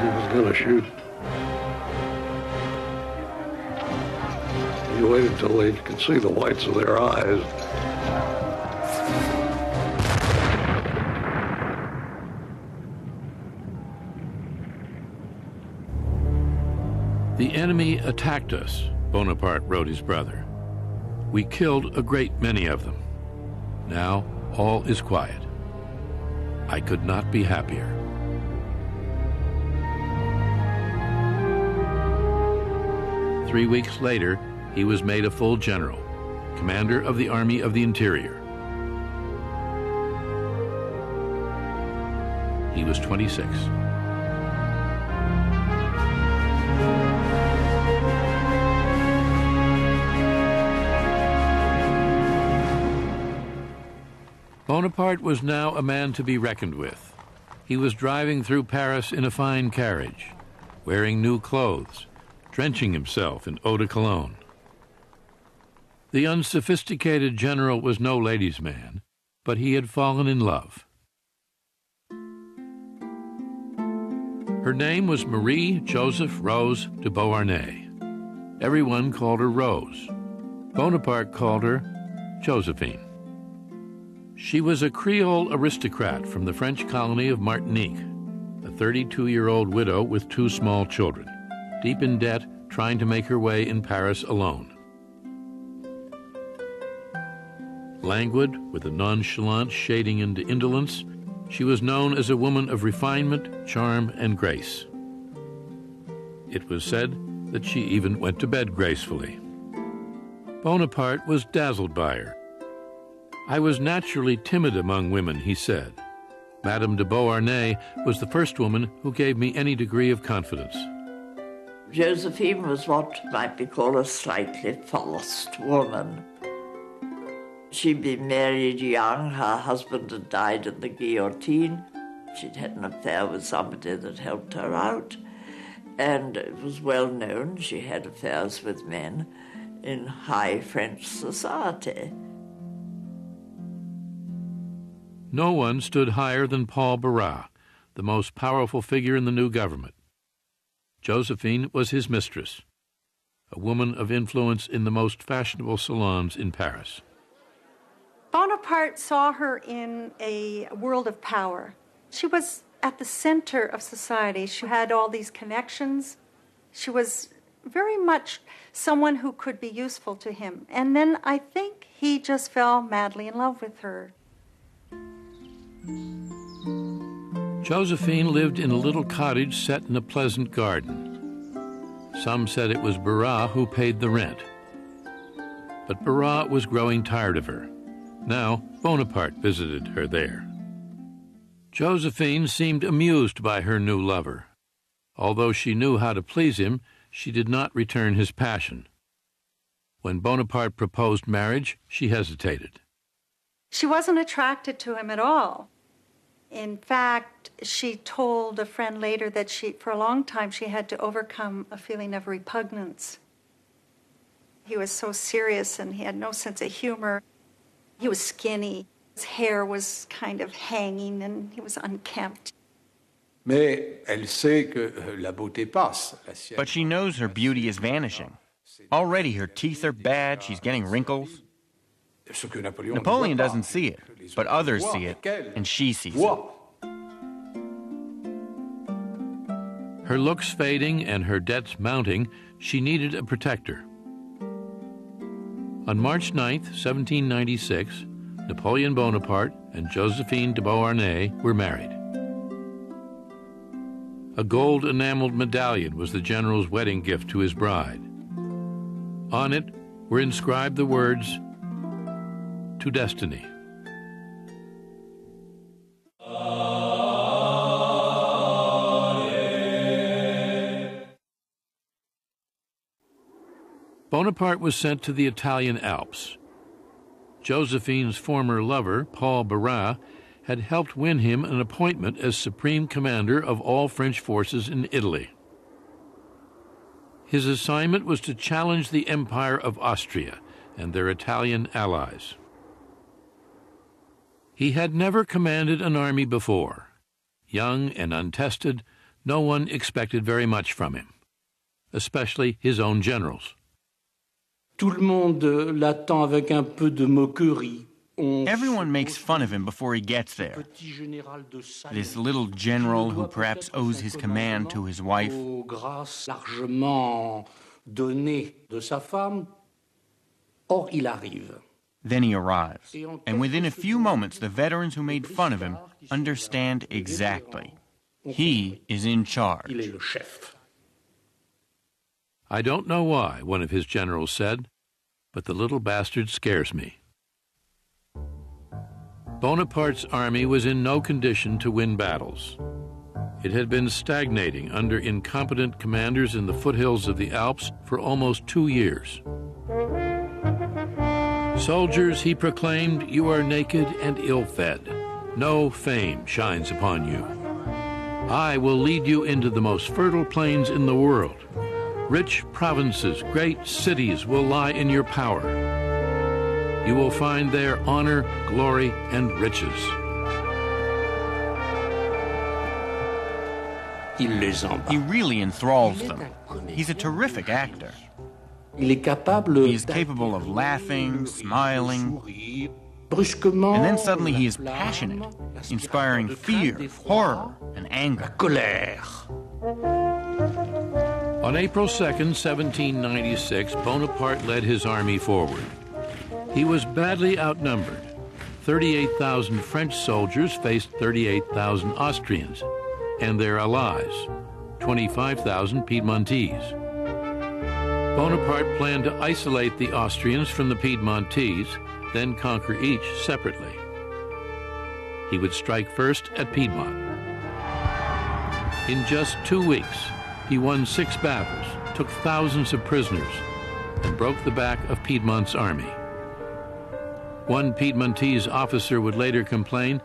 he was going to shoot. He waited till they could see the whites of their eyes. The enemy attacked us, Bonaparte wrote his brother. We killed a great many of them. Now all is quiet. I could not be happier. Three weeks later, he was made a full general, commander of the Army of the Interior. He was 26. Bonaparte was now a man to be reckoned with. He was driving through Paris in a fine carriage, wearing new clothes, drenching himself in eau de cologne. The unsophisticated general was no ladies' man, but he had fallen in love. Her name was Marie Joseph Rose de Beauharnais. Everyone called her Rose. Bonaparte called her Josephine. She was a Creole aristocrat from the French colony of Martinique, a 32-year-old widow with two small children, deep in debt, trying to make her way in Paris alone. Languid, with a nonchalant shading into indolence, she was known as a woman of refinement, charm, and grace. It was said that she even went to bed gracefully. Bonaparte was dazzled by her. I was naturally timid among women, he said. Madame de Beauharnais was the first woman who gave me any degree of confidence. Josephine was what might be called a slightly false woman. She'd been married young, her husband had died in the guillotine. She'd had an affair with somebody that helped her out, and it was well known she had affairs with men in high French society. No one stood higher than Paul Barras, the most powerful figure in the new government. Josephine was his mistress, a woman of influence in the most fashionable salons in Paris. Bonaparte saw her in a world of power. She was at the center of society. She had all these connections. She was very much someone who could be useful to him. And then I think he just fell madly in love with her. Josephine lived in a little cottage set in a pleasant garden. Some said it was Barras who paid the rent. But Barras was growing tired of her. Now Bonaparte visited her there. Josephine seemed amused by her new lover. Although she knew how to please him, she did not return his passion. When Bonaparte proposed marriage, she hesitated. She wasn't attracted to him at all. In fact, she told a friend later that for a long time, she had to overcome a feeling of repugnance. He was so serious and he had no sense of humor. He was skinny. His hair was kind of hanging and he was unkempt. But she knows her beauty is vanishing. Already her teeth are bad, she's getting wrinkles. Napoleon doesn't see it, but others see it, and she sees it. Her looks fading and her debts mounting, she needed a protector. On March 9, 1796, Napoleon Bonaparte and Josephine de Beauharnais were married. A gold enameled medallion was the general's wedding gift to his bride. On it were inscribed the words, "To Destiny." Bonaparte was sent to the Italian Alps. Josephine's former lover, Paul Barras, had helped win him an appointment as supreme commander of all French forces in Italy. His assignment was to challenge the Empire of Austria and their Italian allies. He had never commanded an army before. Young and untested, no one expected very much from him, especially his own generals. Tout le monde l'attend avec un peu de moquerie. Everyone makes fun of him before he gets there. This little general who perhaps owes his command to his wife. Grâce largement donnée de sa femme. Or, il arrive. Then he arrives, and within a few moments, the veterans who made fun of him understand exactly. He is in charge. Il est le chef. I don't know why, one of his generals said, but the little bastard scares me. Bonaparte's army was in no condition to win battles. It had been stagnating under incompetent commanders in the foothills of the Alps for almost 2 years. Soldiers, he proclaimed, you are naked and ill-fed. No fame shines upon you. I will lead you into the most fertile plains in the world. Rich provinces, great cities will lie in your power. You will find there honor, glory, and riches. He really enthralls them. He's a terrific actor. Il est capable He is capable of laughing, smiling, brusquement, and then suddenly he is passionate, inspiring fear, horror, and anger. Colère. On April 2nd, 1796, Bonaparte led his army forward. He was badly outnumbered. 38,000 French soldiers faced 38,000 Austrians and their allies, 25,000 Piedmontese. Bonaparte planned to isolate the Austrians from the Piedmontese, then conquer each separately. He would strike first at Piedmont. In just 2 weeks, he won 6 battles, took thousands of prisoners, and broke the back of Piedmont's army. One Piedmontese officer would later complain,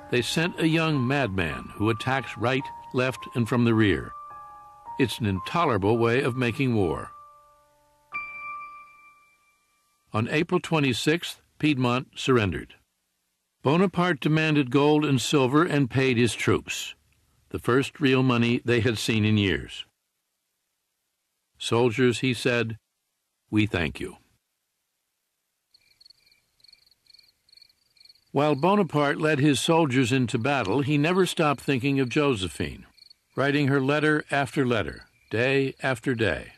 they sent a young madman who attacks right, left, and from the rear. It's an intolerable way of making war. On April 26th, Piedmont surrendered. Bonaparte demanded gold and silver and paid his troops, the first real money they had seen in years. Soldiers, he said, we thank you. While Bonaparte led his soldiers into battle, he never stopped thinking of Josephine, writing her letter after letter, day after day.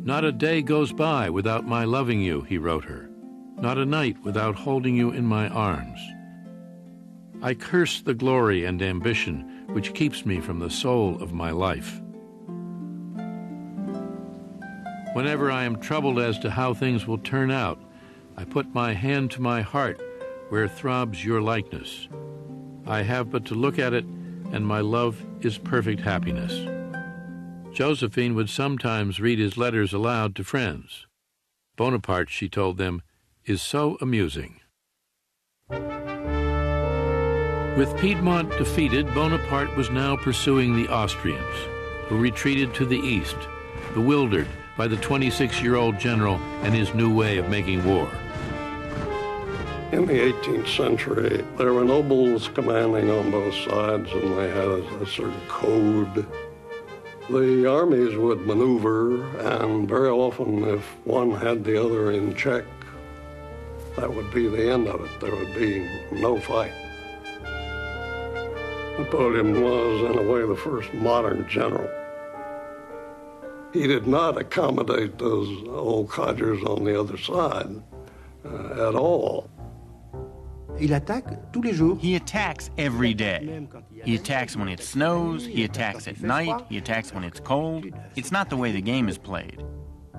Not a day goes by without my loving you, he wrote her. Not a night without holding you in my arms. I curse the glory and ambition which keeps me from the soul of my life. Whenever I am troubled as to how things will turn out, I put my hand to my heart where throbs your likeness. I have but to look at it, and my love is perfect happiness. Josephine would sometimes read his letters aloud to friends. Bonaparte, she told them, is so amusing. With Piedmont defeated, Bonaparte was now pursuing the Austrians, who retreated to the east, bewildered by the 26-year-old general and his new way of making war. In the 18th century, there were nobles commanding on both sides, and they had a certain code. The armies would maneuver, and very often, if one had the other in check, that would be the end of it. There would be no fight. Napoleon was, in a way, the first modern general. He did not accommodate those old codgers on the other side at all. Il attaque tous les jours. He attacks every day. He attacks when it snows, he attacks at night, he attacks when it's cold. It's not the way the game is played.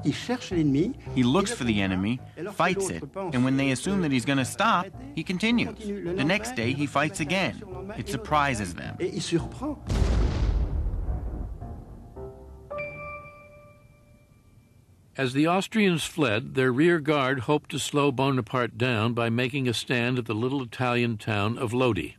Il cherche l'ennemi. He looks for the enemy, fights it, and when they assume that he's going to stop, he continues. The next day, he fights again. It surprises them. Et il surprend. As the Austrians fled, their rear guard hoped to slow Bonaparte down by making a stand at the little Italian town of Lodi.